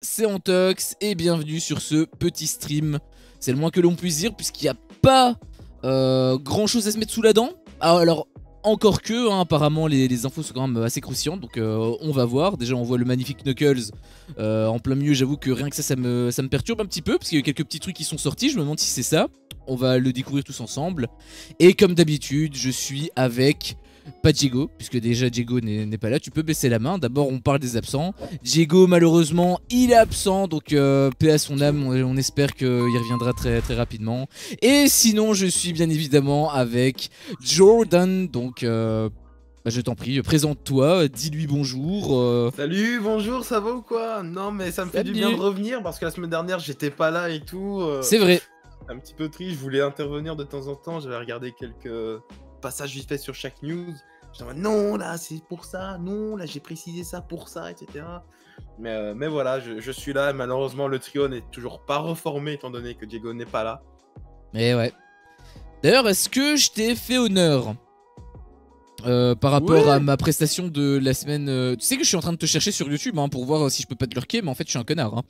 c'est Antox et bienvenue sur ce petit stream. C'est le moins que l'on puisse dire puisqu'il n'y a pas grand chose à se mettre sous la dent. Alors encore que, hein, apparemment les infos sont quand même assez cruciantes, donc on va voir. Déjà on voit le magnifique Knuckles en plein milieu, j'avoue que rien que ça me perturbe un petit peu parce qu'il y a quelques petits trucs qui sont sortis, je me demande si c'est ça. On va le découvrir tous ensemble. Et comme d'habitude, je suis avec... pas Diego, puisque déjà Diego n'est pas là, tu peux baisser la main. D'abord on parle des absents. Diego malheureusement il est absent, donc paix à son âme, on espère qu'il reviendra très rapidement. Et sinon je suis bien évidemment avec Jordan, donc je t'en prie, présente-toi, dis-lui bonjour. Salut, bonjour, ça va ou quoi? Non mais ça me fait du bien de revenir parce que la semaine dernière j'étais pas là et tout. C'est vrai. Un petit peu triste, je voulais intervenir de temps en temps, j'avais regardé quelques passages vite fait sur chaque news. J'étais en mode non là c'est pour ça, non là j'ai précisé ça pour ça, etc. Mais voilà, je suis là, malheureusement le trio n'est toujours pas reformé étant donné que Diego n'est pas là. Mais ouais. D'ailleurs est-ce que je t'ai fait honneur par rapport à ma prestation de la semaine. Tu sais que je suis en train de te chercher sur YouTube hein, pour voir si je peux pas te lurker, mais en fait je suis un connard.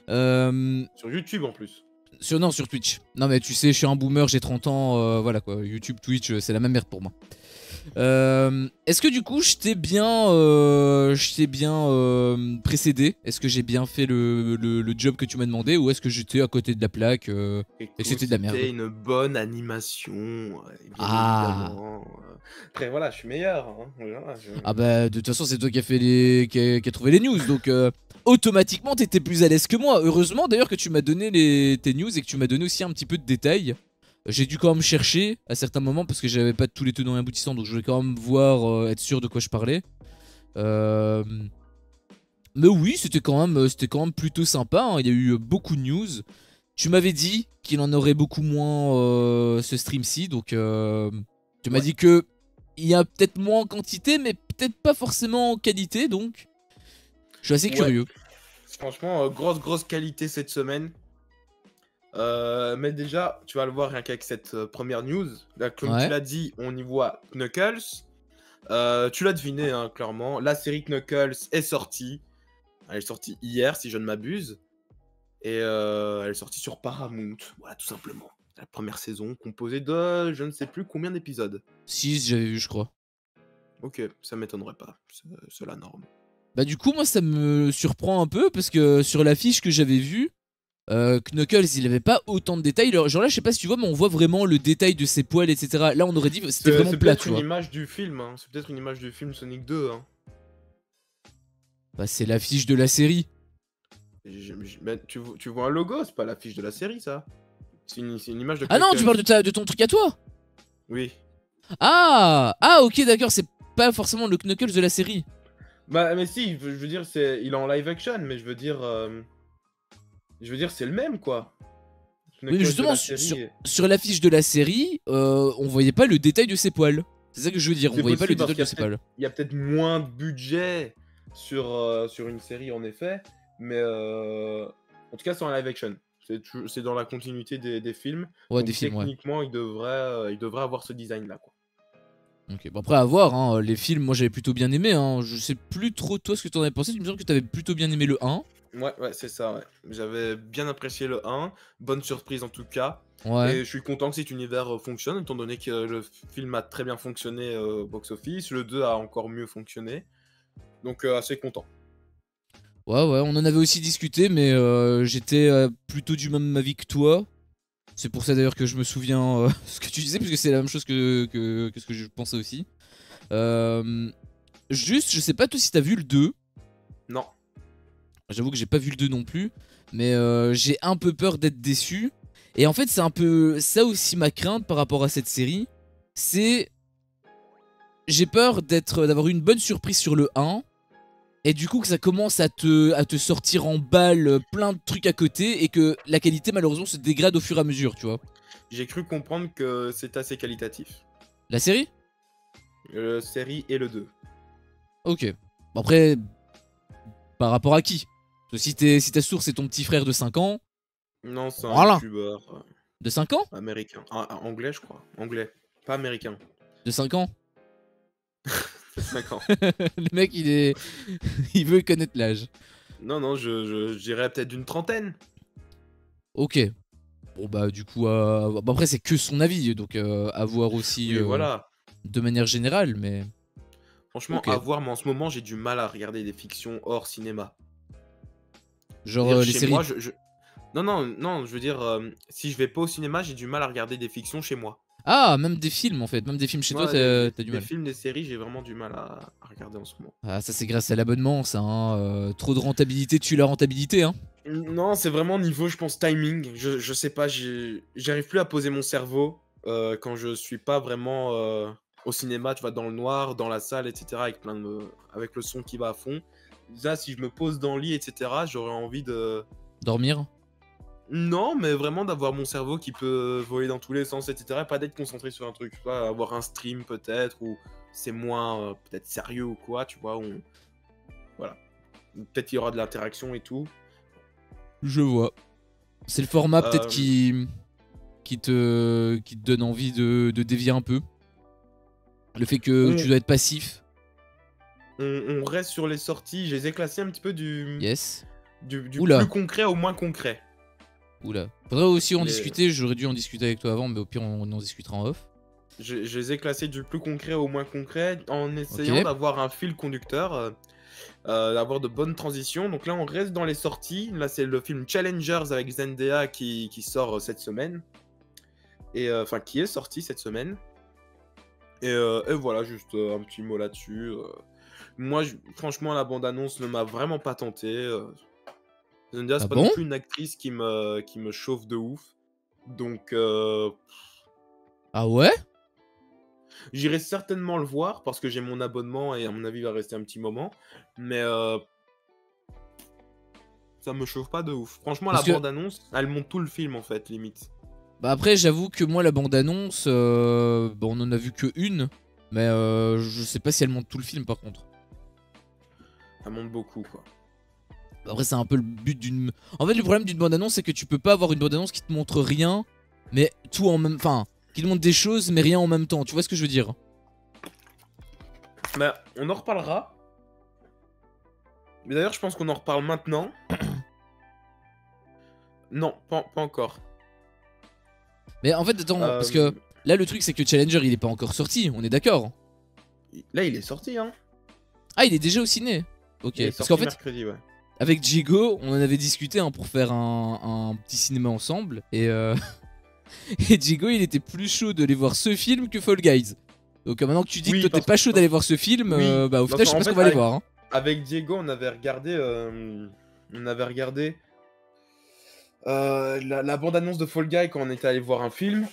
Hein. Sur YouTube en plus. Non, sur Twitch. Non mais tu sais, je suis un boomer, j'ai 30 ans, voilà quoi. YouTube, Twitch, c'est la même merde pour moi. Est-ce que du coup je t'ai bien, précédé? Est-ce que j'ai bien fait le job que tu m'as demandé, ou est-ce que j'étais à côté de la plaque et que c'était de la merde? C'était une bonne animation, bien évidemment. Après voilà, je suis meilleur. Hein. Voilà, Ah bah de toute façon c'est toi qui a fait qui a trouvé les news, donc automatiquement t'étais plus à l'aise que moi. Heureusement d'ailleurs que tu m'as donné tes news et que tu m'as donné aussi un petit peu de détails. J'ai dû quand même chercher à certains moments parce que j'avais pas tous les tenants et aboutissants, donc je voulais quand même voir, être sûr de quoi je parlais. Mais oui, c'était quand même plutôt sympa, hein. Il y a eu beaucoup de news. Tu m'avais dit qu'il en aurait beaucoup moins ce stream-ci, donc tu m'as dit que il y a peut-être moins en quantité, mais peut-être pas forcément en qualité, donc je suis assez curieux. Franchement, grosse qualité cette semaine. Mais déjà, tu vas le voir rien qu'avec cette première news. Là, comme tu l'as dit, on y voit Knuckles. Tu l'as deviné, hein, clairement. La série Knuckles est sortie. Elle est sortie hier, si je ne m'abuse. Et elle est sortie sur Paramount. Voilà, tout simplement. La première saison, composée de je ne sais plus combien d'épisodes. 6, j'avais vu, je crois. Ok, ça m'étonnerait pas. C'est la norme. Bah du coup, moi, ça me surprend un peu, parce que sur l'affiche que j'avais vue, Knuckles, il avait pas autant de détails. Genre là, je sais pas si tu vois, mais on voit vraiment le détail de ses poils, etc. Là, on aurait dit c'était vraiment plat, tu vois. C'est une image du film, hein. C'est peut-être une image du film Sonic 2, hein. Bah, c'est l'affiche de la série. Bah, tu vois un logo, c'est pas l'affiche de la série, ça. C'est une image de Knuckles. Ah non, tu parles de ton truc à toi? Oui. Ah, ok, d'accord, c'est pas forcément le Knuckles de la série. Bah, mais si, je veux dire, il est en live action, mais je veux dire, c'est le même, quoi. Mais justement, sur l'affiche de la série, on voyait pas le détail de ses poils. C'est ça que je veux dire, on voyait pas le détail de ses poils. Il y a peut-être moins de budget sur une série, en effet, mais en tout cas, c'est en live action. C'est dans la continuité des films. Ouais, donc, des films, techniquement, il devrait avoir ce design-là, quoi. Ok, bon après à voir, hein, les films, moi j'avais plutôt bien aimé, hein. Je sais plus trop toi ce que t'en avais pensé, tu me sembles que t'avais plutôt bien aimé le 1. Ouais, c'est ça, ouais. J'avais bien apprécié le 1, bonne surprise en tout cas. Ouais. Et je suis content que cet univers fonctionne, étant donné que le film a très bien fonctionné au box-office, le 2 a encore mieux fonctionné. Donc assez content. Ouais, on en avait aussi discuté, mais j'étais plutôt du même avis que toi. C'est pour ça d'ailleurs que je me souviens ce que tu disais, parce que c'est la même chose que ce que je pensais aussi. Juste, je sais pas toi si t'as vu le 2. Non. J'avoue que j'ai pas vu le 2 non plus, mais j'ai un peu peur d'être déçu. Et en fait, c'est un peu ça aussi ma crainte par rapport à cette série. C'est... J'ai peur d'avoir une bonne surprise sur le 1. Et du coup que ça commence à te sortir en balle plein de trucs à côté. Et que la qualité malheureusement se dégrade au fur et à mesure, tu vois. J'ai cru comprendre que c'est assez qualitatif. La série? La série et le 2. Ok. Bon, après, par rapport à qui? Parce que si ta source est ton petit frère de 5 ans... Non, c'est un youtubeur. De 5 ans? Américain. Anglais, je crois. Anglais. Pas américain. De 5 ans? 5 ans. Le mec, il veut connaître l'âge. Non, non, je dirais peut-être d'une trentaine. Ok. Bon bah du coup, bon, après c'est que son avis, donc à voir aussi Oui, voilà. de manière générale, mais Franchement, ok. à voir, mais en ce moment, j'ai du mal à regarder des fictions hors cinéma. Genre C'est-à-dire les chez moi, séries. Non, non, non, je veux dire, si je vais pas au cinéma, j'ai du mal à regarder des fictions chez moi. Ah, même des films en fait, même des films chez toi, Moi, t'as du des mal. films, des séries, j'ai vraiment du mal à regarder en ce moment. Ah, ça c'est grâce à l'abonnement, ça. Hein. Trop de rentabilité tue la rentabilité, hein. Non, c'est vraiment niveau, je pense, timing. Je sais pas, j'arrive plus à poser mon cerveau quand je suis pas vraiment au cinéma, tu vois, dans le noir, dans la salle, etc., avec le son qui va à fond. Là, si je me pose dans le lit, etc., j'aurais envie de... Dormir. Non, mais vraiment d'avoir mon cerveau qui peut voler dans tous les sens, etc., pas d'être concentré sur un truc, tu vois, avoir un stream peut-être, ou c'est moins peut-être sérieux ou quoi, tu vois, voilà. Peut-être qu'il y aura de l'interaction et tout. Je vois. C'est le format peut-être Euh, qui te donne envie de dévier un peu. Le fait que tu on, dois être passif. on reste sur les sorties, je les ai classées un petit peu Yes. du plus Oula. concret au moins concret. Oula. Faudrait aussi en Les... discuter, j'aurais dû en discuter avec toi avant, mais au pire on en discutera en off. Je les ai classés du plus concret au moins concret en Ok. essayant d'avoir un fil conducteur, d'avoir de bonnes transitions. Donc là, on reste dans les sorties. Là, c'est le film Challengers avec Zendaya qui sort cette semaine. Et enfin, qui est sorti cette semaine. Et voilà, juste un petit mot là-dessus. Moi, franchement, la bande-annonce ne m'a vraiment pas tenté. Zendaya, Ah c'est pas non bon? plus une actrice qui me chauffe de ouf. Donc, Ah ouais? j'irai certainement le voir parce que j'ai mon abonnement et à mon avis, il va rester un petit moment. Mais ça me chauffe pas de ouf. Franchement, la Parce que, bande-annonce, elle monte tout le film en fait, limite. bah après, j'avoue que moi, la bande-annonce, bon, on en a vu que une, mais je sais pas si elle montre tout le film par contre. Elle monte beaucoup, quoi. Après, c'est un peu le but d'une. En fait, le problème d'une bande-annonce, c'est que tu peux pas avoir une bande-annonce qui te montre rien, mais tout en même. Enfin, qui te montre des choses, mais rien en même temps. Tu vois ce que je veux dire? Mais on en reparlera. Mais d'ailleurs, je pense qu'on en reparle maintenant. Non, pas encore. Mais en fait, attends, parce que Euh, là, le truc, c'est que Challenger, il est pas encore sorti, on est d'accord? Là, il est sorti, hein. Ah, il est déjà au ciné? Ok. Il est Parce qu'en sorti fait, mercredi, ouais. avec Jigo, on en avait discuté hein, pour faire un petit cinéma ensemble. Et, et Jigo, il était plus chaud de aller voir ce film que Fall Guys. Donc maintenant que tu dis que Oui, toi, t'es pas chaud d'aller voir ce film, oui, bah au parce final, je sais qu'en pas ce qu'on fait, va aller voir. Hein. avec Diego, on avait regardé la bande-annonce de Fall Guy quand on était allé voir un film.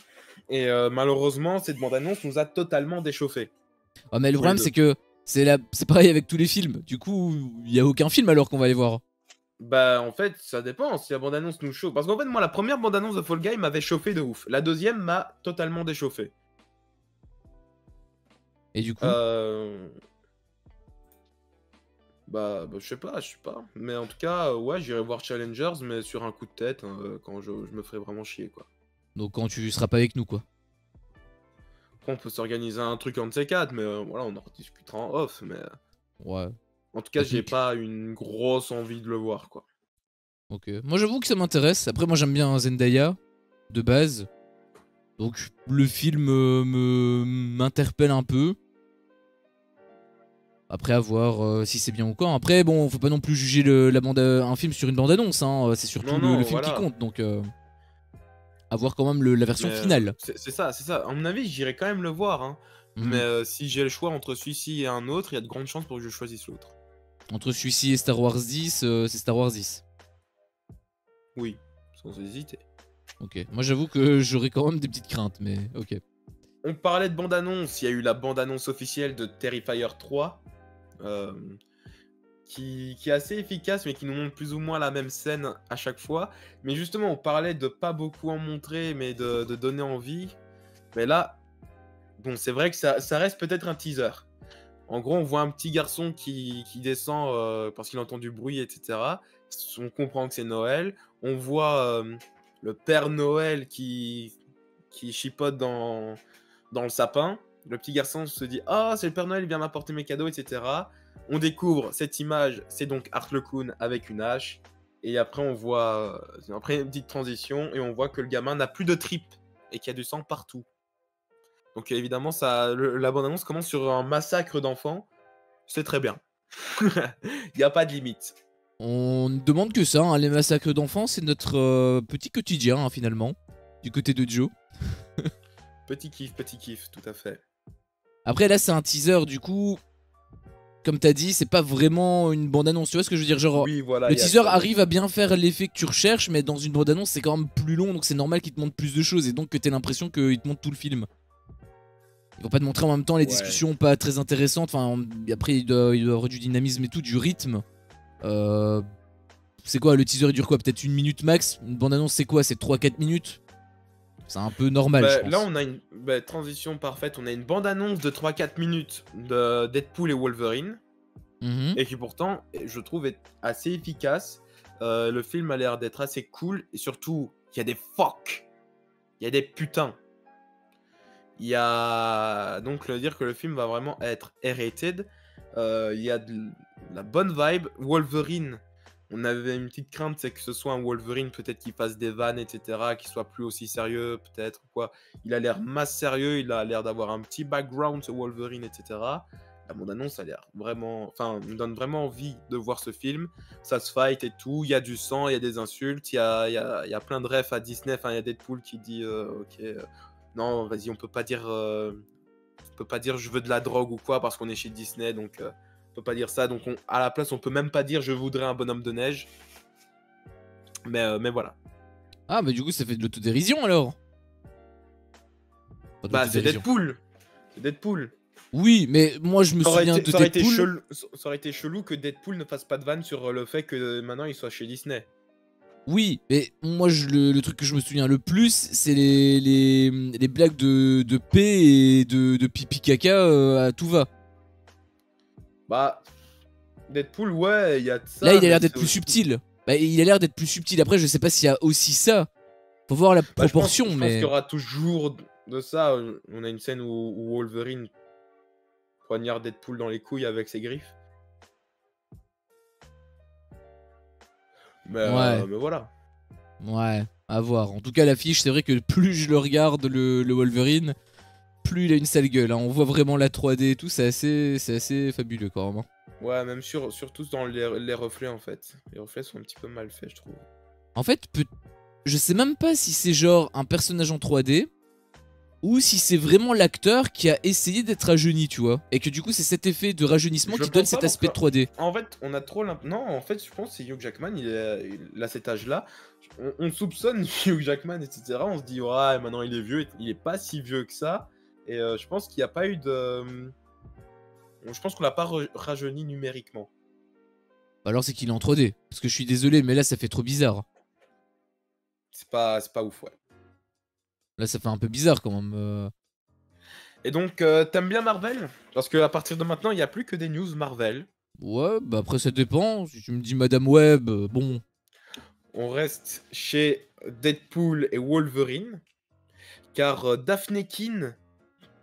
Et malheureusement, cette bande-annonce nous a totalement déchauffé, Ah, mais le tous les problème, deux. c'est que c'est pareil avec tous les films. Du coup, il y a aucun film alors qu'on va aller voir. Bah, en fait, ça dépend si la bande-annonce nous chauffe. Parce qu'en fait, moi, la première bande-annonce de Fall Guy m'avait chauffé de ouf. La deuxième m'a totalement déchauffé. Et du coup, Euh... je sais pas, je sais pas. Mais en tout cas, ouais, j'irai voir Challengers, mais sur un coup de tête, hein, quand je me ferai vraiment chier, quoi. donc quand tu seras pas avec nous, quoi. Après, on peut s'organiser un truc en de ces quatre, mais voilà, on en rediscutera en off. Mais Ouais. en tout cas, Bah, j'ai pas une grosse envie de le voir, quoi. ok. Moi, j'avoue que ça m'intéresse. Après, moi, j'aime bien Zendaya de base. Donc, le film m'interpelle un peu. Après, à voir si c'est bien ou quoi. Après, bon, faut pas non plus juger un film sur une bande-annonce. Hein. C'est surtout Non, le non, film qui voilà. compte. Donc, à voir quand même la version Mais finale. c'est ça, c'est ça. À mon avis, j'irai quand même le voir, hein. Mais Mhm. si j'ai le choix entre celui-ci et un autre, il y a de grandes chances pour que je choisisse l'autre. Entre celui-ci et Star Wars 10, c'est Star Wars 10. Oui, sans hésiter. Ok. Moi, j'avoue que j'aurais quand même des petites craintes, mais ok. On parlait de bande-annonce, il y a eu la bande-annonce officielle de Terrifier 3, euh, qui est assez efficace, mais qui nous montre plus ou moins la même scène à chaque fois. Mais justement, on parlait de pas beaucoup en montrer, mais de donner envie. Mais là, bon, c'est vrai que ça reste peut-être un teaser. En gros, on voit un petit garçon qui descend parce qu'il entend du bruit, etc. On comprend que c'est Noël. On voit le Père Noël qui chipote dans le sapin. Le petit garçon se dit: Ah, c'est le Père Noël, il vient m'apporter mes cadeaux, etc. On découvre cette image, c'est donc Harlequin avec une hache. Et après, on voit, après une petite transition, et on voit que le gamin n'a plus de tripes et qu'il y a du sang partout. Donc évidemment, la bande-annonce commence sur un massacre d'enfants. C'est très bien. Il n'y a pas de limite. On ne demande que ça, hein. Les massacres d'enfants, c'est notre petit quotidien, hein, finalement, du côté de Joe. Petit kiff, tout à fait. Après, là, c'est un teaser, du coup, comme t'as dit, c'est pas vraiment une bande-annonce, tu vois ce que je veux dire? Genre, Oui, voilà, le teaser arrive à bien faire l'effet que tu recherches, mais dans une bande-annonce, c'est quand même plus long, donc c'est normal qu'il te montre plus de choses, et donc que t'aies l'impression qu'il te montre tout le film. Ils vont pas te montrer en même temps les discussions pas très intéressantes, enfin, après, il doit avoir du dynamisme et tout, du rythme. C'est quoi, le teaser il dure quoi? Peut-être 1 minute max? Une bande-annonce c'est quoi? C'est 3-4 minutes? C'est un peu normal, je pense. Là, on a une transition parfaite. On a une bande-annonce de 3-4 minutes de Deadpool et Wolverine. Et qui pourtant, je trouve, est assez efficace. Le film a l'air d'être assez cool. Et surtout, il y a des fuck. Il y a des putains. Il y a donc dire que le film va vraiment être R-rated. Il y a de la bonne vibe. Wolverine, on avait une petite crainte, c'est que ce soit un Wolverine peut-être qu'il fasse des vannes, etc., qu'il soit plus aussi sérieux, peut-être quoi. Il a l'air masse sérieux, il a l'air d'avoir un petit background ce Wolverine, etc. La bande-annonce a l'air vraiment, enfin, me donne vraiment envie de voir ce film. Ça se fight et tout, il y a du sang, il y a des insultes, il y a plein de refs à Disney. Enfin, il y a Deadpool qui dit, ok, non, vas-y, on peut pas dire je veux de la drogue ou quoi parce qu'on est chez Disney, donc on peut pas dire ça. Donc à la place, on peut même pas dire je voudrais un bonhomme de neige. Mais voilà. Ah, bah du coup, ça fait de l'autodérision alors. Bah, c'est Deadpool. C'est Deadpool. Oui, mais moi je me souviens de Deadpool. Ça aurait été chelou que Deadpool ne fasse pas de vanne sur le fait que maintenant il soit chez Disney. Oui, mais moi le truc que je me souviens le plus, c'est les blagues de paix et de pipi caca à tout va. Bah, Deadpool, ouais, il y a de ça. Là, il a l'air d'être plus subtil. Bah, il a l'air d'être plus subtil. Après, je sais pas s'il y a aussi ça. Faut voir la proportion, je pense mais. qu'il y aura toujours de ça. On a une scène où Wolverine poignarde Deadpool dans les couilles avec ses griffes. Mais voilà. Ouais, à voir. En tout cas, l'affiche, c'est vrai que plus je le regarde, le Wolverine, plus il a une sale gueule. Hein. On voit vraiment la 3D et tout, c'est assez fabuleux quand même. Hein. Ouais, même surtout dans les reflets en fait. Les reflets sont un petit peu mal faits, je trouve. En fait, je sais même pas si c'est genre un personnage en 3D ou si c'est vraiment l'acteur qui a essayé d'être rajeuni, tu vois. Et que du coup, c'est cet effet de rajeunissement qui donne cet aspect de 3D. En fait, on a trop Non, en fait, je pense que c'est Hugh Jackman, il a cet âge-là. On soupçonne Hugh Jackman, etc. On se dit, ouais, maintenant il est vieux. Il est pas si vieux que ça. Et je pense qu'il n'y a pas eu de. Je pense qu'on l'a pas rajeuni numériquement. Alors c'est qu'il est en 3D. Parce que je suis désolé, mais là ça fait trop bizarre. C'est pas ouf, ouais. Là ça fait un peu bizarre quand même. Et donc, t'aimes bien Marvel? Parce qu'à partir de maintenant, il n'y a plus que des news Marvel. Ouais, bah après ça dépend. Si tu me dis Madame Web, bon. On reste chez Deadpool et Wolverine. Car Daphne Keane,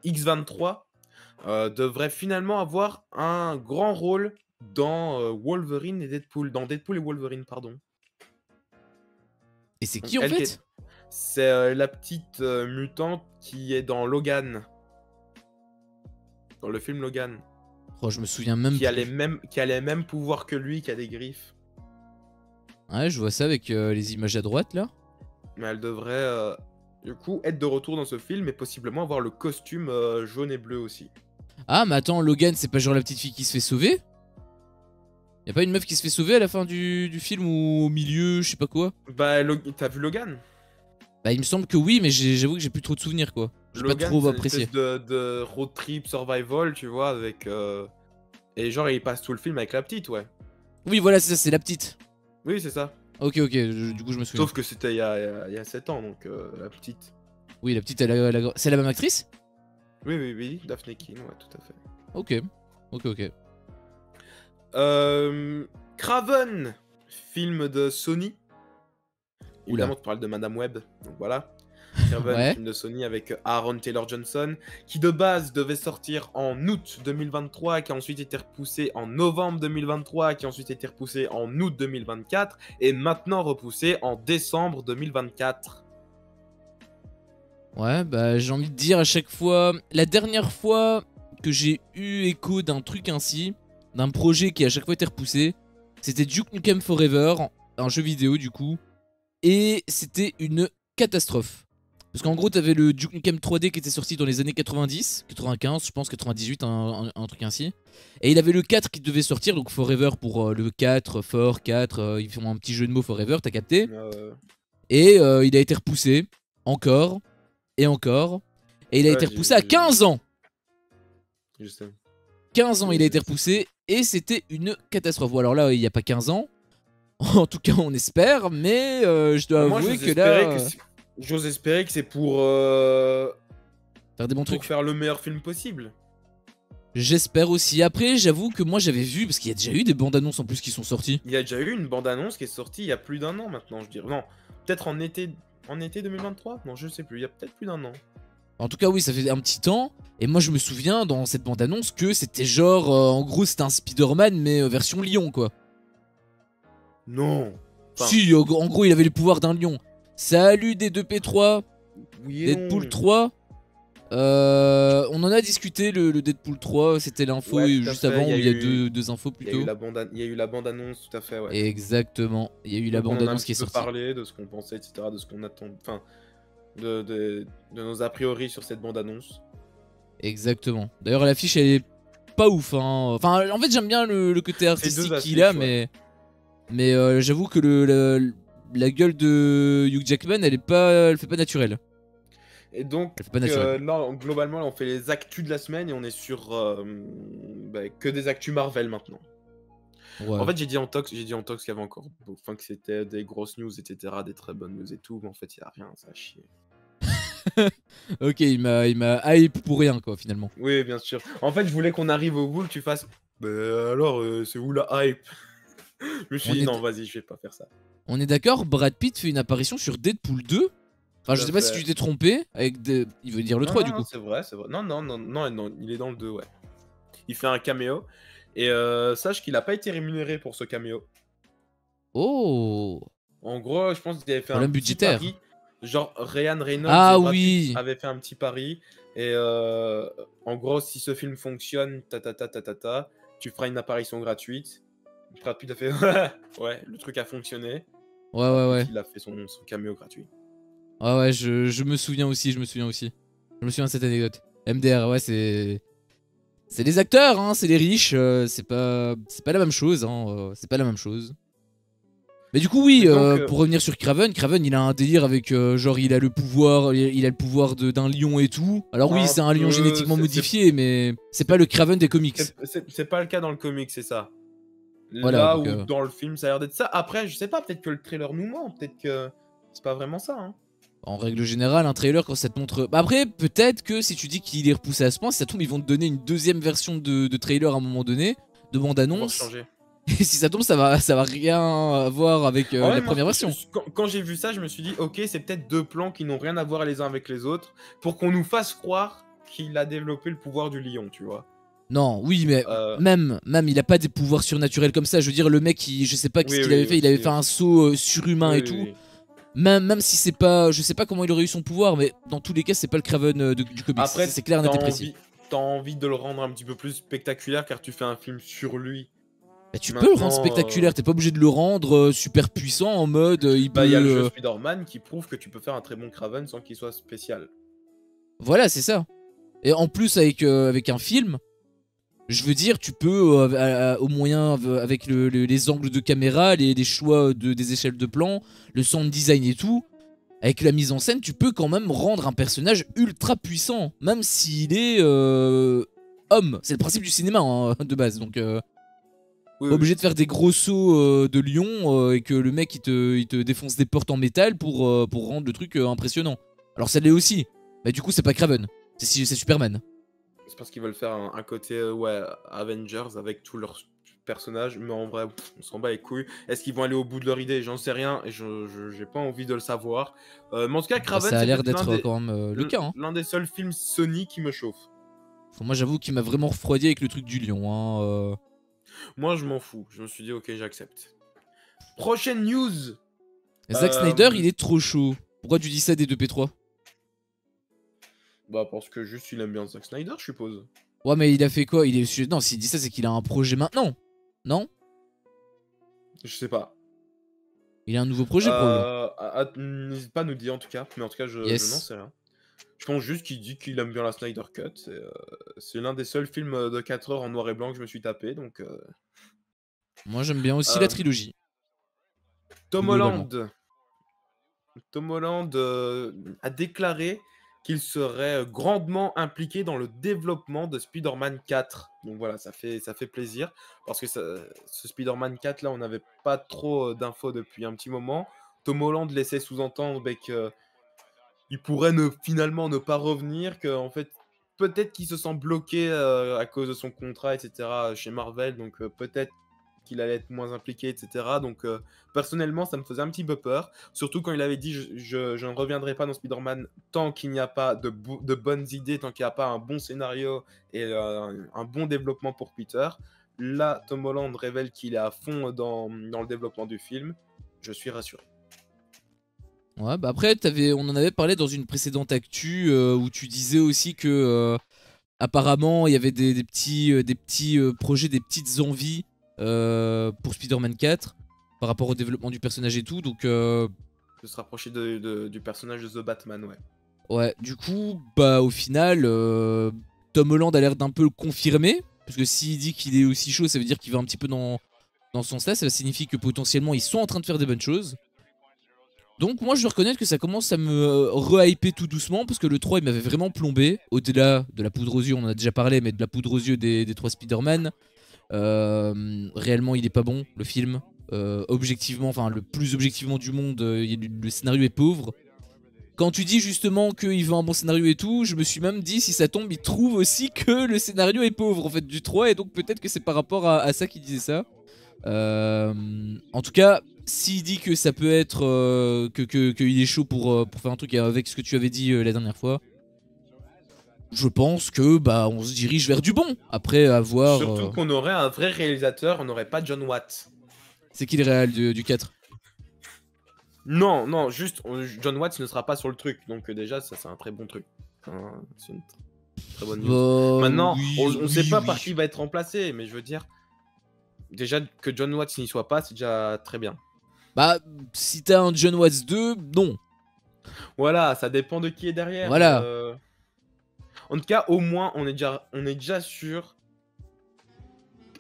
X-23, devrait finalement avoir un grand rôle dans Wolverine et Deadpool. Dans Deadpool et Wolverine, pardon. Et c'est qui en fait? C'est la petite mutante qui est dans Logan. Dans le film Logan. Oh, je me souviens même qui a les mêmes pouvoirs que lui, qui a des griffes. Ouais, je vois ça avec les images à droite là. Mais elle devrait du coup être de retour dans ce film et possiblement avoir le costume jaune et bleu aussi. Ah, mais attends, Logan, c'est pas genre la petite fille qui se fait sauver? Y'a pas une meuf qui se fait sauver à la fin du film ou au milieu, je sais pas quoi? Bah, t'as vu Logan? Bah, il me semble que oui, mais j'avoue que j'ai plus trop de souvenirs quoi. J'ai pas trop apprécié. C'est une espèce de road trip survival, tu vois, avec. Et genre, il passe tout le film avec la petite, ouais. Oui, voilà, c'est ça, c'est la petite. Oui, c'est ça. Ok, du coup, je me souviens. Sauf que c'était il y a 7 ans, donc la petite. Oui, la petite, c'est la même actrice? Oui, Daphne Keane, ouais, tout à fait. Ok. Craven, film de Sony. Évidemment, tu parles de Madame Web, donc voilà. Craven, Ouais. film de Sony avec Aaron Taylor Johnson, qui de base devait sortir en août 2023, qui a ensuite été repoussé en novembre 2023, qui a ensuite été repoussé en août 2024, et maintenant repoussé en décembre 2024. Ouais, bah j'ai envie de dire à chaque fois... La dernière fois que j'ai eu écho d'un truc ainsi, d'un projet qui a à chaque fois été repoussé, c'était Duke Nukem Forever, un jeu vidéo du coup, et c'était une catastrophe. Parce qu'en gros, t'avais le Duke Nukem 3D qui était sorti dans les années 90, 95, je pense 98, un truc ainsi. Et il avait le 4 qui devait sortir, donc Forever pour le 4, For 4, ils font un petit jeu de mots Forever, t'as capté. Et il a été repoussé, encore, et encore. Et il a été repoussé à 15 ans. Juste. 15 ans il a été repoussé, et c'était une catastrophe. Bon alors là, il n'y a pas 15 ans, en tout cas on espère, mais je dois avouer que là... J'ose espérer que c'est pour... faire des bons trucs. Pour faire le meilleur film possible. J'espère aussi. Après, j'avoue que moi j'avais vu, parce qu'il y a déjà eu des bandes annonces en plus qui sont sorties. Il y a déjà eu une bande annonce qui est sortie il y a plus d'un an maintenant, je dirais. Non, peut-être en été 2023. Non, je sais plus. Il y a peut-être plus d'un an. En tout cas, oui, ça fait un petit temps. Et moi je me souviens dans cette bande annonce que c'était genre, en gros, c'était un Spider-Man, mais version lion, quoi. Non. Enfin... Si, en gros, il avait les pouvoirs d'un lion. Salut D2P3, oui Deadpool 3. On en a discuté, le Deadpool 3, c'était l'info juste avant, où il y a deux infos plutôt. Il y a eu la bande-annonce, tout à fait, ouais. Exactement, il y a eu la bande-annonce qui est sortie. On a parlé de ce qu'on pensait, etc., de ce qu'on attend, enfin, de nos a priori sur cette bande-annonce. Exactement. D'ailleurs, l'affiche, elle est pas ouf, hein. Enfin, en fait, j'aime bien le côté artistique qu'il a, ouais. mais j'avoue que la gueule de Hugh Jackman, elle fait pas naturelle. Et donc, là, globalement, là, on fait les actus de la semaine et on est sur que des actus Marvel maintenant. Ouais. En fait, j'ai dit en tox qu'il y avait encore, enfin, que c'était des grosses news, etc., des très bonnes news et tout, mais en fait, il n'y a rien, ça a chier. Ok, il m'a hype pour rien, quoi, finalement. Oui, bien sûr. En fait, je voulais qu'on arrive au bout, que tu fasses. Alors, c'est où la hype? Je me suis dit, non, vas-y, je vais pas faire ça. On est d'accord, Brad Pitt fait une apparition sur Deadpool 2. Enfin, je sais pas si tu t'es trompé, il veut dire le 3 du coup. C'est vrai, c'est vrai. Non, il est dans le 2, ouais. Il fait un caméo. Et sache qu'il a pas été rémunéré pour ce caméo. Oh. En gros, je pense qu'il avait fait un petit pari. Genre, Ryan Reynolds avait fait un petit pari. Et en gros, si ce film fonctionne, tu feras une apparition gratuite. Brad Pitt a fait ouais, le truc a fonctionné. Ouais. Il a fait son caméo gratuit. Ouais, je me souviens aussi, Je me souviens de cette anecdote. MDR, ouais, c'est les acteurs, hein, c'est les riches, c'est pas la même chose, hein, c'est pas la même chose. Mais du coup, oui, pour revenir sur Kraven, il a un délire avec, genre, il a le pouvoir d'un lion et tout. Alors oui, c'est un lion génétiquement modifié, mais c'est pas le Kraven des comics. C'est pas le cas dans le comics, c'est ça. Voilà, là où dans le film, ça a l'air d'être ça. Après, je sais pas, peut-être que le trailer nous ment, peut-être que c'est pas vraiment ça, hein. En règle générale, un trailer, quand ça te montre... Bah après, peut-être que si tu dis qu'il est repoussé à ce point, si ça tombe, ils vont te donner une deuxième version de trailer à un moment donné, de bande-annonce. Et si ça tombe, ça va rien voir avec la première version. Quand j'ai vu ça, je me suis dit, ok, c'est peut-être deux plans qui n'ont rien à voir les uns avec les autres, pour qu'on nous fasse croire qu'il a développé le pouvoir du lion, tu vois. Non, oui, mais même, il a pas des pouvoirs surnaturels comme ça. Je veux dire, le mec, je sais pas ce qu'il avait fait, il avait fait un saut surhumain et tout. Même si c'est pas... Je sais pas comment il aurait eu son pouvoir, mais dans tous les cas, c'est pas le Kraven du comics. Après, c'est clair, net et précis. T'as envie de le rendre un petit peu plus spectaculaire car tu fais un film sur lui. Bah, tu peux le rendre spectaculaire, t'es pas obligé de le rendre super puissant en mode... il y a le jeu Spider-Man qui prouve que tu peux faire un très bon Kraven sans qu'il soit spécial. Voilà, c'est ça. Et en plus, avec un film... Je veux dire, tu peux, au moyen, avec les angles de caméra, les choix des échelles de plan, le sound design et tout, avec la mise en scène, tu peux quand même rendre un personnage ultra puissant, même s'il est homme. C'est le principe du cinéma, hein, de base, donc pas obligé de faire des gros sauts de lion et que le mec il te défonce des portes en métal pour rendre le truc impressionnant. Alors ça l'est aussi, mais du coup c'est pas Kraven, c'est Superman. C'est parce qu'ils veulent faire un côté Avengers avec tous leurs personnage, mais en vrai, on s'en bat les couilles. Est-ce qu'ils vont aller au bout de leur idée? J'en sais rien et j'ai pas envie de le savoir. Mais en tout cas, Bah, Kraven, ça a c'est l'air peut-être d'être quand même le cas. Hein. l'un des seuls films Sony qui me chauffe. Moi, j'avoue qu'il m'a vraiment refroidi avec le truc du lion. Hein. Moi, je m'en fous. Je me suis dit, ok, j'accepte. Prochaine news. Zack Snyder, il est trop chaud. Pourquoi tu dis ça des 2P3? Bah, parce que juste il aime bien Zack Snyder, je suppose. Ouais, mais il a fait quoi? Non, s'il dit ça, c'est qu'il a un projet maintenant. Non? Je sais pas. Il a un nouveau projet pour lui. N'hésite pas à nous dire en tout cas. Mais en tout cas, je n'en sais rien. Je pense juste qu'il dit qu'il aime bien la Snyder Cut. C'est l'un des seuls films de 4 heures en noir et blanc que je me suis tapé. Donc, moi, j'aime bien aussi la trilogie. Tom Holland a déclaré qu'il serait grandement impliqué dans le développement de Spider-Man 4. Donc voilà, ça fait plaisir. Parce que ce Spider-Man 4, là, on n'avait pas trop d'infos depuis un petit moment. Tom Holland laissait sous-entendre qu'il pourrait finalement ne pas revenir, qu'en fait, peut-être qu'il se sent bloqué à cause de son contrat, etc. chez Marvel. Donc peut-être qu'il allait être moins impliqué, etc. Donc personnellement, ça me faisait un petit peu peur. Surtout quand il avait dit je ne reviendrai pas dans Spider-Man tant qu'il n'y a pas de bonnes idées, tant qu'il n'y a pas un bon scénario et un bon développement pour Peter. Là, Tom Holland révèle qu'il est à fond dans le développement du film. Je suis rassuré. Ouais, bah après, on en avait parlé dans une précédente actu où tu disais aussi que apparemment il y avait des petits projets, des petites envies pour Spider-Man 4 par rapport au développement du personnage et tout. Donc, de se rapprocher du personnage de The Batman, ouais. Ouais, du coup, bah au final, Tom Holland a l'air d'un peu le confirmer. Parce que s'il dit qu'il est aussi chaud, ça veut dire qu'il va un petit peu dans ce sens-là. Ça signifie que potentiellement ils sont en train de faire des bonnes choses. Donc moi je dois reconnaître que ça commence à me re-hyper tout doucement parce que le 3 il m'avait vraiment plombé. Au-delà de la poudre aux yeux, on en a déjà parlé, mais de la poudre aux yeux des 3 Spider-Man. Réellement il est pas bon le film. Objectivement, enfin le plus objectivement du monde, le scénario est pauvre. Quand tu dis justement qu'il veut un bon scénario et tout, je me suis même dit si ça tombe il trouve aussi que le scénario est pauvre en fait du 3 et donc peut-être que c'est par rapport à ça qu'il disait ça. En tout cas, s'il dit que ça peut être qu'il est chaud pour faire un truc avec ce que tu avais dit la dernière fois, je pense que bah on se dirige vers du bon. Après avoir. Surtout qu'on aurait un vrai réalisateur, on n'aurait pas John Watts. C'est qui le réal du 4? Non, juste John Watts ne sera pas sur le truc, donc déjà ça c'est un très bon truc. C'est une très bonne news. Maintenant, oui, on sait pas par qui il va être remplacé, mais je veux dire, déjà que John Watts n'y soit pas, c'est déjà très bien. Bah, si t'as un John Watts 2, non. Voilà, ça dépend de qui est derrière. Voilà. En tout cas, au moins, on est déjà sûr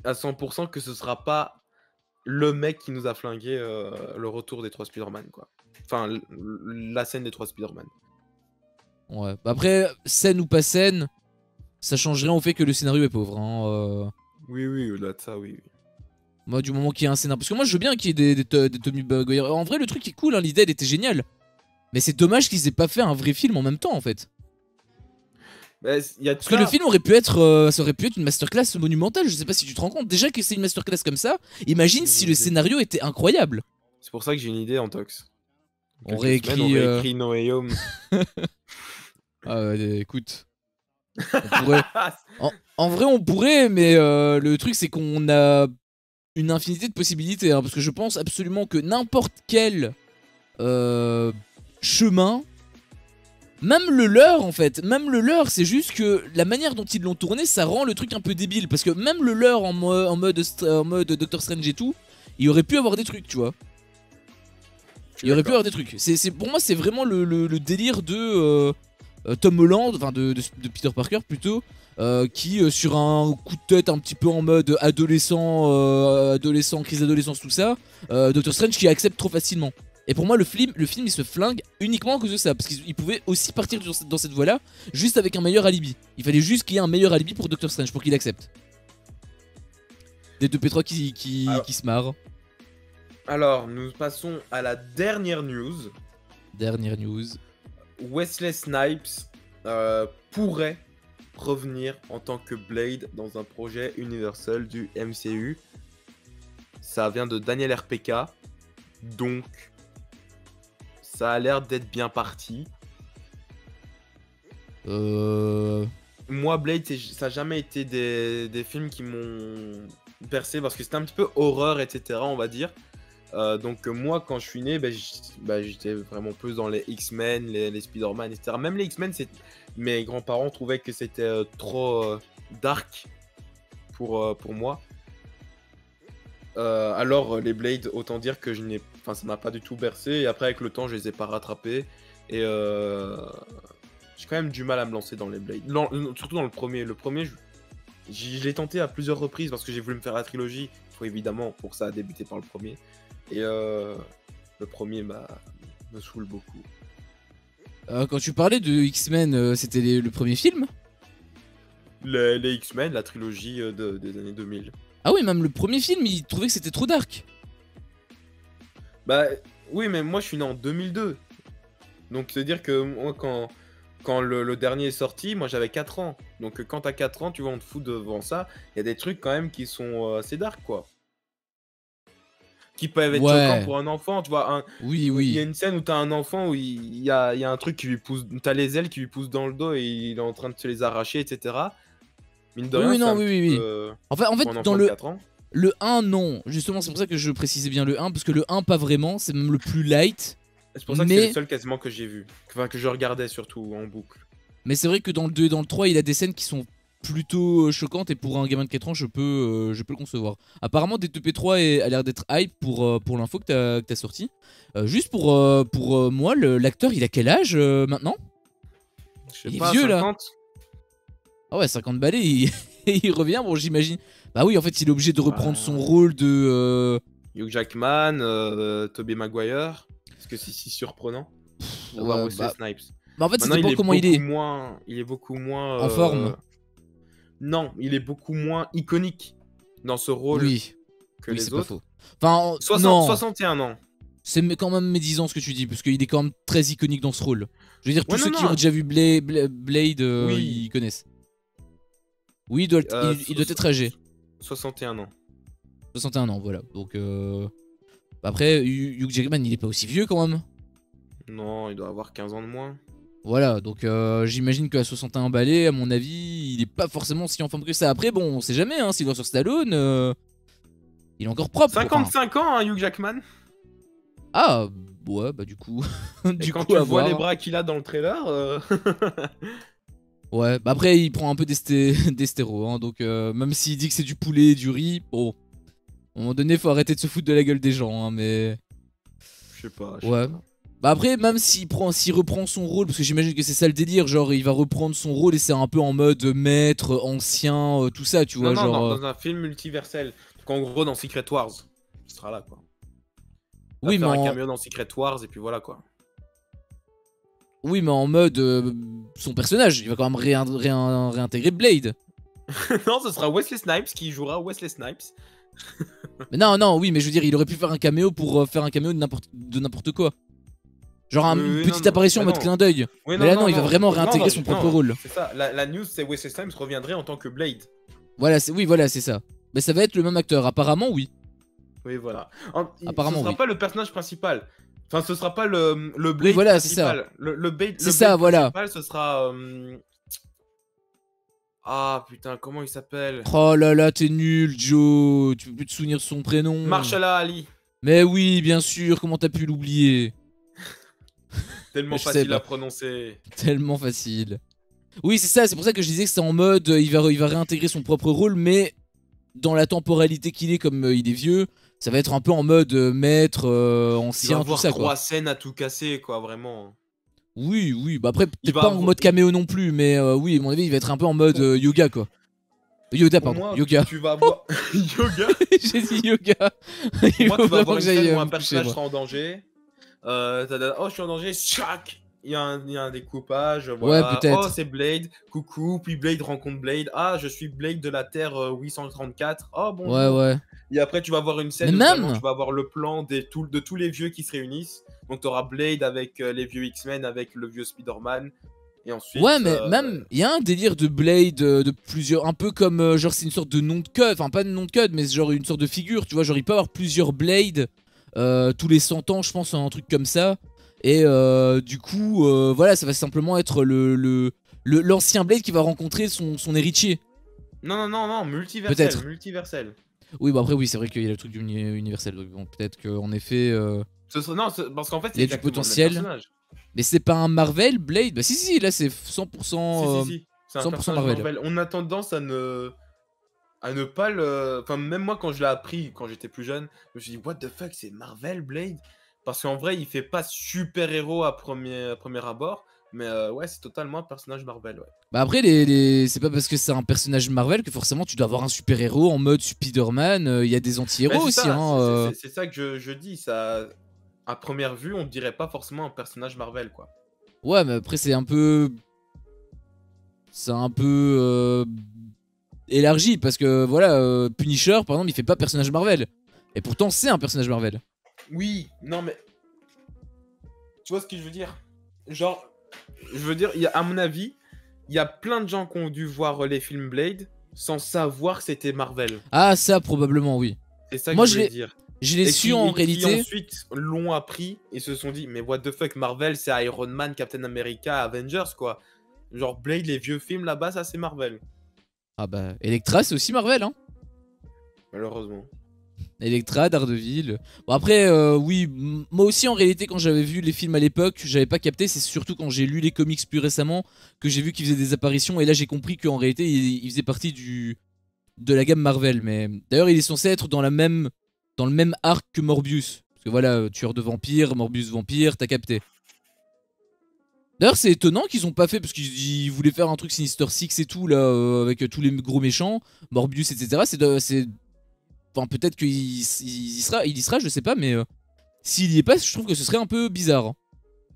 à 100% que ce sera pas le mec qui nous a flingué le retour des 3 Spider-Man, quoi. Enfin, la scène des 3 Spider-Man. Ouais. Bah après, scène ou pas scène, ça change rien au fait que le scénario est pauvre. Hein, Oui, au-delà de ça, oui. Moi, du moment qu'il y a un scénario. Parce que moi, je veux bien qu'il y ait des Tommy Maguire. En vrai, le truc est cool, hein, l'idée elle était géniale. Mais c'est dommage qu'ils aient pas fait un vrai film en même temps, en fait. Bah, parce que le film aurait pu être, ça aurait pu être une masterclass monumentale. Je sais pas si tu te rends compte. Déjà que c'est une masterclass comme ça, imagine si le scénario était incroyable. C'est pour ça que j'ai une idée en tox. On réécrit No Way Home. Écoute. En vrai, on pourrait, mais le truc, c'est qu'on a une infinité de possibilités. Hein, parce que je pense absolument que n'importe quel chemin, même le leur en fait, c'est juste que la manière dont ils l'ont tourné, ça rend le truc un peu débile. Parce que même le leur en mode Doctor Strange et tout, il aurait pu avoir des trucs, tu vois. Il aurait pu avoir des trucs. Pour moi, c'est vraiment le délire de Tom Holland, enfin de Peter Parker plutôt, qui sur un coup de tête un petit peu en mode adolescent, crise d'adolescence, tout ça, Doctor Strange qui accepte trop facilement. Et pour moi, le film il se flingue uniquement à cause de ça, parce qu'il pouvait aussi partir dans cette voie-là, juste avec un meilleur alibi. Il fallait juste qu'il y ait un meilleur alibi pour Doctor Strange, pour qu'il accepte. Des 2P3 qui se marrent. Alors, nous passons à la dernière news. Dernière news. Wesley Snipes pourrait revenir en tant que Blade dans un projet Universal du MCU. Ça vient de Daniel RPK. Donc, ça a l'air d'être bien parti. Moi, Blade, ça n'a jamais été des films qui m'ont percé parce que c'était un petit peu horreur, etc. On va dire. Donc moi, quand je suis né, j'étais vraiment plus dans les X-Men, les Spider-Man, etc. Même les X-Men, mes grands-parents trouvaient que c'était trop dark pour moi. Alors les Blade, autant dire que ça m'a pas du tout bercé. Et après, avec le temps, je les ai pas rattrapés. Et j'ai quand même du mal à me lancer dans les Blade. Surtout dans le premier. Le premier, je l'ai tenté à plusieurs reprises parce que j'ai voulu me faire la trilogie. Il faut évidemment pour ça débuter par le premier. Et le premier me saoule beaucoup. Quand tu parlais de X-Men, c'était le premier film? Les X-Men, la trilogie des années 2000. Ah oui, même le premier film, il trouvait que c'était trop dark. Bah oui, mais moi je suis né en 2002. Donc c'est-à-dire que moi quand le dernier est sorti, moi j'avais 4 ans. Donc quand t'as 4 ans, tu vois, on te fout devant ça. Il y a des trucs quand même qui sont assez dark, quoi. Qui peuvent être choquants pour un enfant, tu vois. Oui. Il y a une scène où t'as un enfant où il y a un truc qui lui pousse, t'as les ailes qui lui poussent dans le dos et il est en train de se les arracher, etc. Mine de rien, oui. En fait dans le 1, non. Justement, c'est pour ça que je précisais bien le 1, parce que le 1, pas vraiment, c'est même le plus light. C'est pour ça que c'est le seul quasiment que j'ai vu. Enfin, que je regardais surtout en boucle. Mais c'est vrai que dans le 2 et dans le 3, il a des scènes qui sont plutôt choquantes, et pour un gamin de 4 ans, je peux le concevoir. Apparemment, DTP3 a l'air d'être hype pour l'info que t'as sorti. Juste pour moi, l'acteur, il a quel âge maintenant? Je sais pas, vieux 50. Là. Ah ouais, 50 balais, il revient, bon j'imagine. Bah oui, en fait, il est obligé de reprendre son rôle de... Hugh Jackman, Tobey Maguire. Est-ce que c'est si surprenant? Wesley Snipes. Bah en fait, ça dépend comment il est. Il est beaucoup moins... En forme. Non, il est beaucoup moins iconique dans ce rôle que les autres. Enfin, 61 ans. C'est quand même médisant ce que tu dis, parce qu'il est quand même très iconique dans ce rôle. Je veux dire, tous ceux qui ont déjà vu Blade, ils connaissent. Oui, il doit être âgé. 61 ans. 61 ans, voilà. Donc, après, Hugh Jackman, il est pas aussi vieux quand même. Non, il doit avoir 15 ans de moins. Voilà, donc j'imagine qu'à 61 balais, à mon avis, il est pas forcément si en forme que ça. Après, bon, on sait jamais, hein, s'il va sur Stallone, il est encore propre. 55 ans, hein, Hugh Jackman. Ah, ouais, bah du coup... quand tu vois les bras qu'il a dans le trailer... Ouais, bah après il prend un peu des stéros, hein, donc même s'il dit que c'est du poulet, du riz, bon, à un moment donné faut arrêter de se foutre de la gueule des gens, hein, mais... Je sais pas, Bah après, même s'il reprend son rôle, parce que j'imagine que c'est ça le délire, genre il va reprendre son rôle et c'est un peu en mode maître, ancien, tout ça, tu vois, genre... Non, dans un film multiversel, donc en gros dans Secret Wars, ce sera là, quoi. Oui, mais un cameo dans Secret Wars et puis voilà, quoi. Oui, mais en mode son personnage, il va quand même réintégrer Blade. Non, ce sera Wesley Snipes qui jouera Wesley Snipes. Mais non, oui, mais je veux dire, il aurait pu faire un caméo pour faire un caméo de n'importe quoi. Genre une petite apparition en mode clin d'œil. Mais là, non, il va vraiment réintégrer son propre rôle. C'est ça, la news, c'est Wesley Snipes reviendrait en tant que Blade. Voilà, c'est ça. Mais ça va être le même acteur, apparemment, oui. Oui, voilà. Apparemment, ce sera pas le personnage principal. Enfin, ce sera pas le Blade oui, voilà, principal. Le Blade principal, ce sera... Ah, putain, comment il s'appelle? Oh là là, t'es nul, Joe. Tu peux plus te souvenir de son prénom. Marshala Ali. Mais oui, bien sûr, comment t'as pu l'oublier? Tellement facile à prononcer. Tellement facile. Oui, c'est ça, c'est pour ça que je disais que c'est en mode... il va réintégrer son propre rôle, mais... Dans la temporalité qu'il est, comme il est vieux, ça va être un peu en mode maître, ancien, tout ça, quoi. 3 scènes à tout casser, quoi, vraiment. Oui, bah après, peut-être pas en mode caméo non plus, mais oui, à mon avis, il va être un peu en mode yoga, quoi. Yoda, pardon, moi, yoga. Tu vas avoir... yoga. J'ai dit yoga. Moi, tu vas avoir une scène où un personnage sera en danger. Oh, je suis en danger, chac. Il y a un découpage, voilà. Ouais, peut-être. Oh, c'est Blade, coucou, puis Blade rencontre Blade. Ah, je suis Blade de la Terre 834. Oh, bon. Ouais. Et après, tu vas avoir une scène où tu vas avoir le plan de tous les vieux qui se réunissent. Donc, tu auras Blade avec les vieux X-Men, avec le vieux Spider-Man. Et Ouais, ensuite, mais même, il y a un délire de Blade de plusieurs. Un peu comme, genre, c'est une sorte de nom de code. Enfin, pas de nom de code, mais c'est genre une sorte de figure. Tu vois, genre, il peut avoir plusieurs Blades tous les 100 ans, je pense, un truc comme ça. Et du coup, voilà, ça va simplement être l'ancien Blade qui va rencontrer son héritier. non, multiversel, Peut-être. multiversel. Oui, bah après, oui, c'est vrai qu'il y a le truc du universel. Donc, bon, peut-être qu'en effet, Non, parce qu'en fait, il c'est y a du exactement le même potentiel. personnage. Mais c'est pas un Marvel Blade? Bah, si, là, c'est Si, si, 100%, si. C'est un 100% personnage Marvel. Marvel. On a tendance à ne pas le. Enfin, même moi, quand je l'ai appris, quand j'étais plus jeune, je me suis dit, what the fuck, c'est Marvel Blade? Parce qu'en vrai, il fait pas super-héros à premier abord. Mais ouais, c'est totalement un personnage Marvel, ouais. Bah après, c'est pas parce que c'est un personnage Marvel que forcément tu dois avoir un super-héros en mode Spider-Man. Il y a des Mais anti-héros c'est aussi, ça, hein. c'est ça que je dis. Ça, à première vue, on dirait pas forcément un personnage Marvel, quoi. Ouais, mais après, c'est un peu. C'est un peu. Élargi parce que voilà, Punisher par exemple, il fait pas personnage Marvel. Et pourtant, c'est un personnage Marvel. Oui, non, mais tu vois ce que je veux dire? Genre, je veux dire, à mon avis, il y a plein de gens qui ont dû voir les films Blade sans savoir que c'était Marvel. Ah, ça, probablement, oui. C'est ça que Moi, je voulais dire. je l'ai su en Et qui réalité. ensuite l'ont appris et se sont dit, mais what the fuck, Marvel, c'est Iron Man, Captain America, Avengers, quoi. Genre, Blade, les vieux films là-bas, ça c'est Marvel. Ah bah, Elektra, c'est aussi Marvel, hein. Malheureusement. Electra, Daredevil. Bon après, oui, moi aussi en réalité quand j'avais vu les films à l'époque, j'avais pas capté. C'est surtout quand j'ai lu les comics plus récemment que j'ai vu qu'il faisait des apparitions et là j'ai compris qu'en réalité il faisait partie de la gamme Marvel. Mais d'ailleurs il est censé être dans le même arc que Morbius. Parce que voilà, tueur de vampires, Morbius vampire, t'as capté. D'ailleurs c'est étonnant qu'ils ont pas fait parce qu'ils voulaient faire un truc Sinister Six et tout là avec tous les gros méchants, Morbius etc. C'est Enfin, peut-être qu'il il y sera, je sais pas, mais s'il y est pas, je trouve que ce serait un peu bizarre, hein.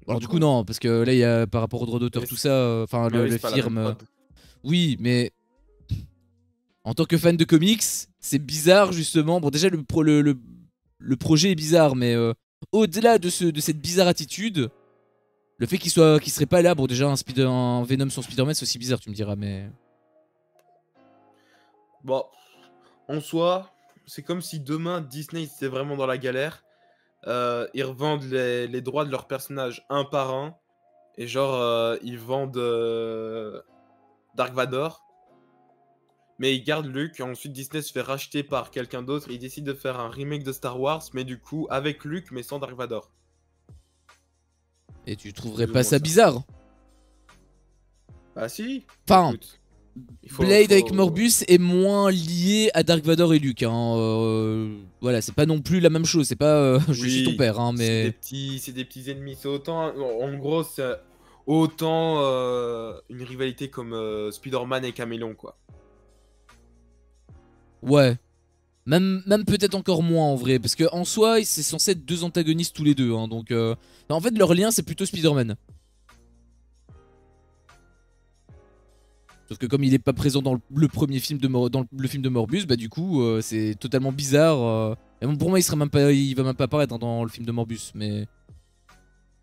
Alors, du coup, Pourquoi? non, parce que là, il y a par rapport au droit d'auteur, tout ça, enfin, Mais oui, le c'est pas la même firme. prod. Oui, mais en tant que fan de comics, c'est bizarre, justement. Bon, déjà, le projet est bizarre, mais au-delà de cette bizarre attitude, le fait qu'il serait pas là, bon, déjà, un Venom sur Spider-Man, c'est aussi bizarre, tu me diras, mais. Bon, en soi, c'est comme si demain Disney était vraiment dans la galère. Ils revendent les droits de leurs personnages un par un. Et genre, ils vendent Dark Vador. Mais ils gardent Luke. Et ensuite, Disney se fait racheter par quelqu'un d'autre. Et ils décident de faire un remake de Star Wars. Mais du coup, avec Luke, mais sans Dark Vador. Et tu trouverais Plus ou pas moins ça ça. bizarre? Ah si, Enfin, écoute. Blade avec Morbius est moins lié à Dark Vador et Luke, hein. Voilà, c'est pas non plus la même chose. C'est pas je suis ton Oui, père, hein, mais. c'est des petits ennemis. C'est autant, en gros, c'est autant une rivalité comme Spider-Man et Caméléon, quoi. Ouais. Même peut-être encore moins en vrai. Parce que en soi, c'est censé être deux antagonistes tous les deux, hein, donc. En fait, leur lien, c'est plutôt Spider-Man. Sauf que comme il est pas présent dans le premier film dans le film de Morbius, bah du coup, c'est totalement bizarre. Et bon, pour moi, il va même pas apparaître dans le film de Morbius, mais.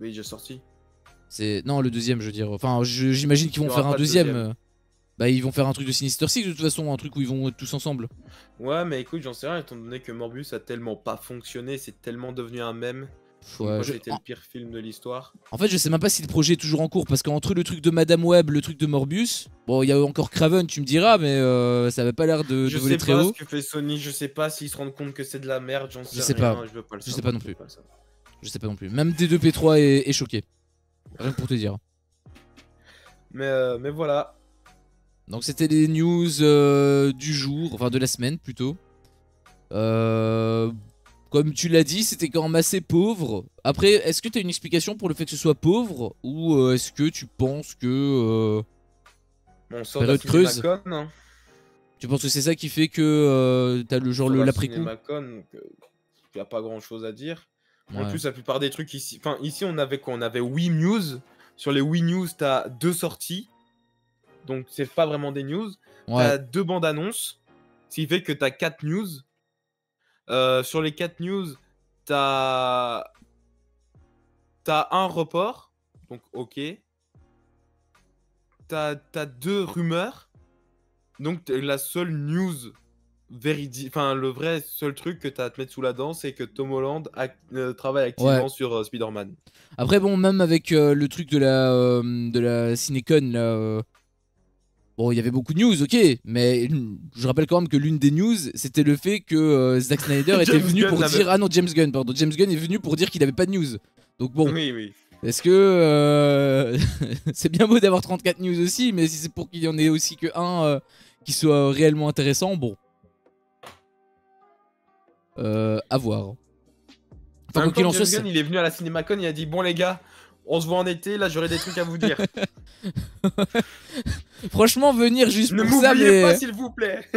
Oui, j'ai sorti. Non, le deuxième, je veux dire. Enfin, j'imagine qu'ils Il vont y faire aura un pas de deuxième. deuxième. Bah, ils vont faire un truc de Sinister Six de toute façon, un truc où ils vont être tous ensemble. Ouais, mais écoute, j'en sais rien, étant donné que Morbius a tellement pas fonctionné, c'est tellement devenu un mème, comme Ouais, quoi c'était le pire film de l'histoire. en fait, je sais même pas si le projet est toujours en cours parce qu'entre le truc de Madame Web, le truc de Morbius, bon, il y a encore Craven, tu me diras, mais ça avait pas l'air de Je voler sais très pas ce haut. que fait Sony, je sais pas s'ils se rendent compte que c'est de la merde, j'en Je sais sais pas. rien, je veux pas le Je sais savoir. pas non je veux plus. pas le savoir. Je sais pas non plus. Même D2P3 est choqué. Rien que pour te dire. Mais voilà. Donc c'était les news du jour, enfin de la semaine plutôt. Comme tu l'as dit, c'était quand même assez pauvre. Après, est-ce que tu as une explication pour le fait que ce soit pauvre ou est-ce que tu penses que Bon, on sort de la période creuse, CinemaCon, hein. tu penses que c'est ça qui fait que t'as le On genre sort de la l'après-coup? CinemaCon, donc y a pas grand chose à dire. En Ouais. plus, la plupart des trucs ici. Enfin, ici, on avait quoi? On avait Wii News. Sur les Wii News, t'as 2 sorties. Donc, c'est pas vraiment des news. Ouais. T'as 2 bandes annonces. Ce qui fait que t'as 4 news. Sur les 4 news, t'as t'as un report. Donc, ok. t'as deux rumeurs. Donc la seule news véridique, enfin le vrai seul truc que t'as à te mettre sous la dent, c'est que Tom Holland travaille activement sur Spider-Man. Après bon, même avec le truc de la Cinécon là, bon il y avait beaucoup de news, ok, mais je rappelle quand même que l'une des news c'était le fait que Zack Snyder était venu pour dire, ah non James Gunn pardon, James Gunn est venu pour dire qu'il avait pas de news. Donc bon, oui. Est-ce que c'est bien beau d'avoir 34 news aussi, mais si c'est pour qu'il y en ait aussi que un qui soit réellement intéressant, bon. À voir. Enfin, quoi qu'il en soit, James Gunn, il est venu à la CinemaCon, il a dit bon les gars, on se voit en été, là j'aurai des trucs à vous dire. Franchement, venir juste pour ça, mais... Ne m'oubliez pas s'il vous plaît.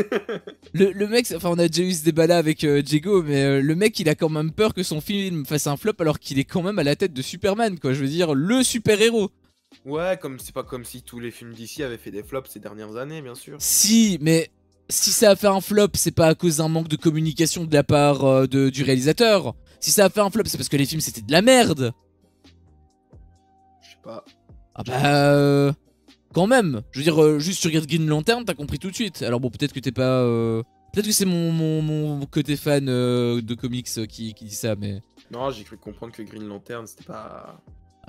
le mec, enfin on a déjà eu ce débat là avec Diego, mais le mec il a quand même peur que son film fasse un flop alors qu'il est quand même à la tête de Superman, quoi. Je veux dire, le super-héros. Ouais, c'est pas comme si tous les films d'ici avaient fait des flops ces dernières années, bien sûr. Si, mais si ça a fait un flop, c'est pas à cause d'un manque de communication de la part du réalisateur. Si ça a fait un flop, c'est parce que les films c'était de la merde. Je sais pas. Ah bah... quand même. Je veux dire, juste tu regardes Green Lantern, t'as compris tout de suite. Alors bon, peut-être que t'es pas... Peut-être que c'est mon côté fan de comics qui dit ça, mais... Non, j'ai cru comprendre que Green Lantern, c'était pas...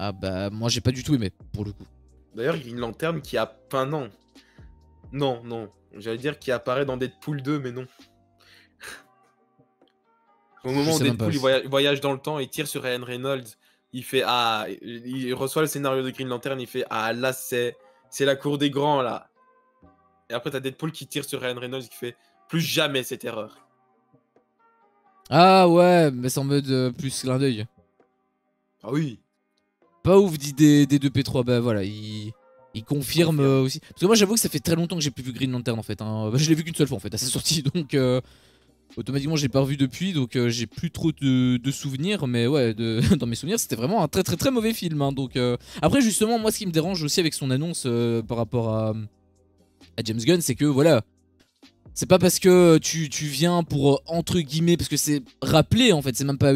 Ah bah, moi j'ai pas du tout aimé, pour le coup. D'ailleurs, Green Lantern qui a... Enfin, non. Non. J'allais dire qu'il apparaît dans Deadpool 2, mais non. Au moment où Deadpool il voyage dans le temps et tire sur Ryan Reynolds, il fait ah, il reçoit le scénario de Green Lantern, il fait ah là c'est la cour des grands là. Et après t'as Deadpool qui tire sur Ryan Reynolds qui fait plus jamais cette erreur. Ah ouais, mais c'est en mode plus clin d'œil. Ah oui. Pas ouf dit des 2P3, bah voilà, il confirme aussi. Parce que moi j'avoue que ça fait très longtemps que j'ai plus vu Green Lantern en fait. Hein. Bah, je l'ai vu qu'une seule fois en fait à sa sortie, donc automatiquement je l'ai pas revu depuis, donc j'ai plus trop de souvenirs, mais ouais, dans mes souvenirs c'était vraiment un très mauvais film. Hein, donc après justement moi ce qui me dérange aussi avec son annonce par rapport à James Gunn, c'est que voilà, c'est pas parce que tu viens pour entre guillemets, parce que c'est rappelé en fait, c'est même pas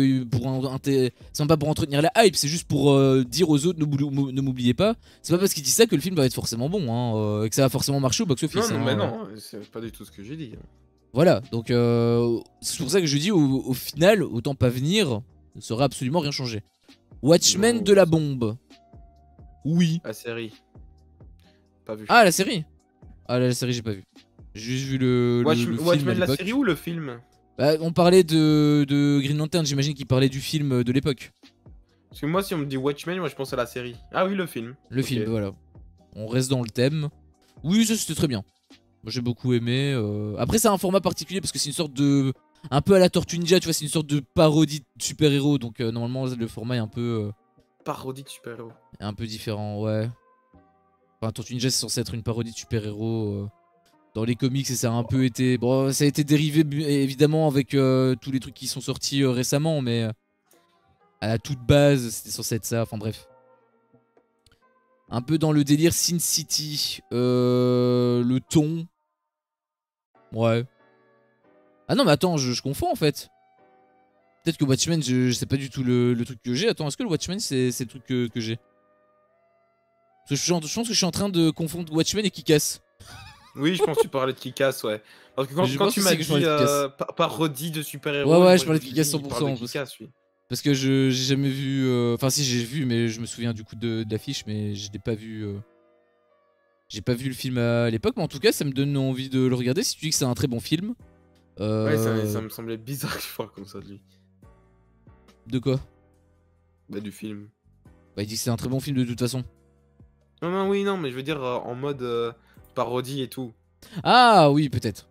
pour entretenir la hype, c'est juste pour dire aux autres ne m'oubliez pas. C'est pas parce qu'il dit ça que le film va être forcément bon, hein, et que ça va forcément marcher au box-office. Non, hein, mais non, c'est pas du tout ce que j'ai dit. Voilà, donc c'est pour ça que je dis au final, autant pas venir, ne sera absolument rien changé. Watchmen non, de la bombe. Oui. La série. Pas vu. Ah, la série. Ah, la série, j'ai pas vu. J'ai juste vu le film. Watchmen, la série ou le film? Bah, on parlait de Green Lantern, j'imagine qu'il parlait du film de l'époque. Parce que moi, si on me dit Watchmen, moi je pense à la série. Ah oui, le film. Le film, voilà. On reste dans le thème. Oui, ça c'était très bien. Moi j'ai beaucoup aimé. Après, c'est un format particulier parce que c'est une sorte de. Un peu à la Tortue Ninja, tu vois, c'est une sorte de parodie de super-héros. Donc normalement, le format est un peu. Parodie de super-héros. Un peu différent, ouais. Enfin, Tortue Ninja, c'est censé être une parodie de super-héros. Dans les comics, et ça a un peu été. Bon, ça a été dérivé évidemment avec tous les trucs qui sont sortis récemment, mais à la toute base, c'était censé être ça. Enfin, bref. Un peu dans le délire Sin City. Le ton. Ouais. Ah non, mais attends, je confonds en fait. Peut-être que Watchmen, je sais pas du tout le truc que j'ai. Attends, est-ce que le Watchmen, c'est le truc que j'ai? Parce que je pense que je suis en train de confondre Watchmen et Kick-Ass. Oui, je pense que tu parlais de Kick-Ass, ouais. Parce que quand tu m'as dit parodie de super-héros. Ouais, je parlais de Kick-Ass 100%. Parce que j'ai jamais vu. Enfin, si, j'ai vu, mais je me souviens du coup de l'affiche, mais je l'ai pas vu. J'ai pas vu le film à l'époque, mais en tout cas, ça me donne envie de le regarder. Si tu dis que c'est un très bon film. Ouais, ça me semblait bizarre que je parle comme ça de lui. De quoi? Bah, du film. Bah, il dit que c'est un très bon film de toute façon. Non, mais je veux dire en mode parodie et tout. Ah oui, peut-être.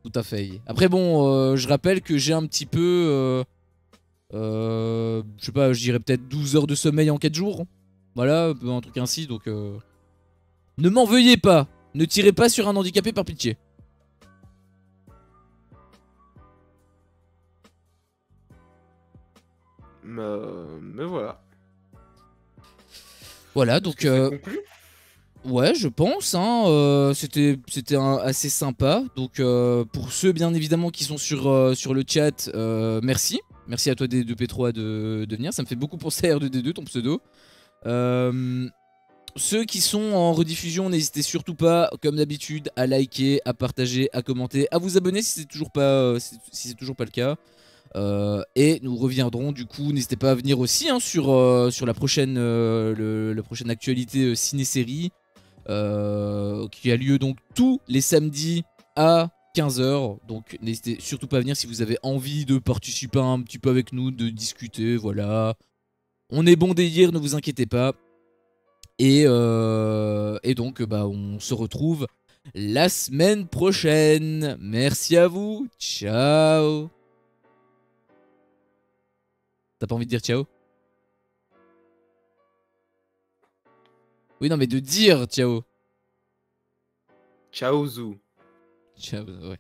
Tout à fait. Après, bon, je rappelle que j'ai un petit peu. Je sais pas, je dirais peut-être 12 heures de sommeil en 4 jours. Voilà, un truc ainsi, donc. Ne m'en veuillez pas. Ne tirez pas sur un handicapé par pitié. Mais voilà. Voilà, donc. Ouais, je pense. Hein, c'était assez sympa. Donc, pour ceux, bien évidemment, qui sont sur le chat, merci. Merci à toi, D2P3, de venir. Ça me fait beaucoup penser à R2D2, ton pseudo. ceux qui sont en rediffusion, n'hésitez surtout pas, comme d'habitude, à liker, à partager, à commenter, à vous abonner si c'est toujours pas, si c'est toujours pas le cas. Et nous reviendrons du coup, n'hésitez pas à venir aussi hein, sur la prochaine, la prochaine actualité ciné-série qui a lieu donc tous les samedis à 15 h. Donc n'hésitez surtout pas à venir si vous avez envie de participer un petit peu avec nous, de discuter, voilà. On est bon délire, ne vous inquiétez pas. Et donc bah, on se retrouve la semaine prochaine. Merci à vous, ciao. T'as pas envie de dire ciao? Oui, non, mais de dire ciao. Ciao Zou. Ciao, ouais.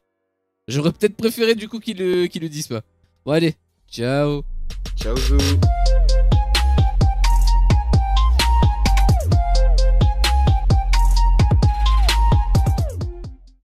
J'aurais peut-être préféré du coup qu'il le dise pas. Bon, allez, ciao. Ciao Zou.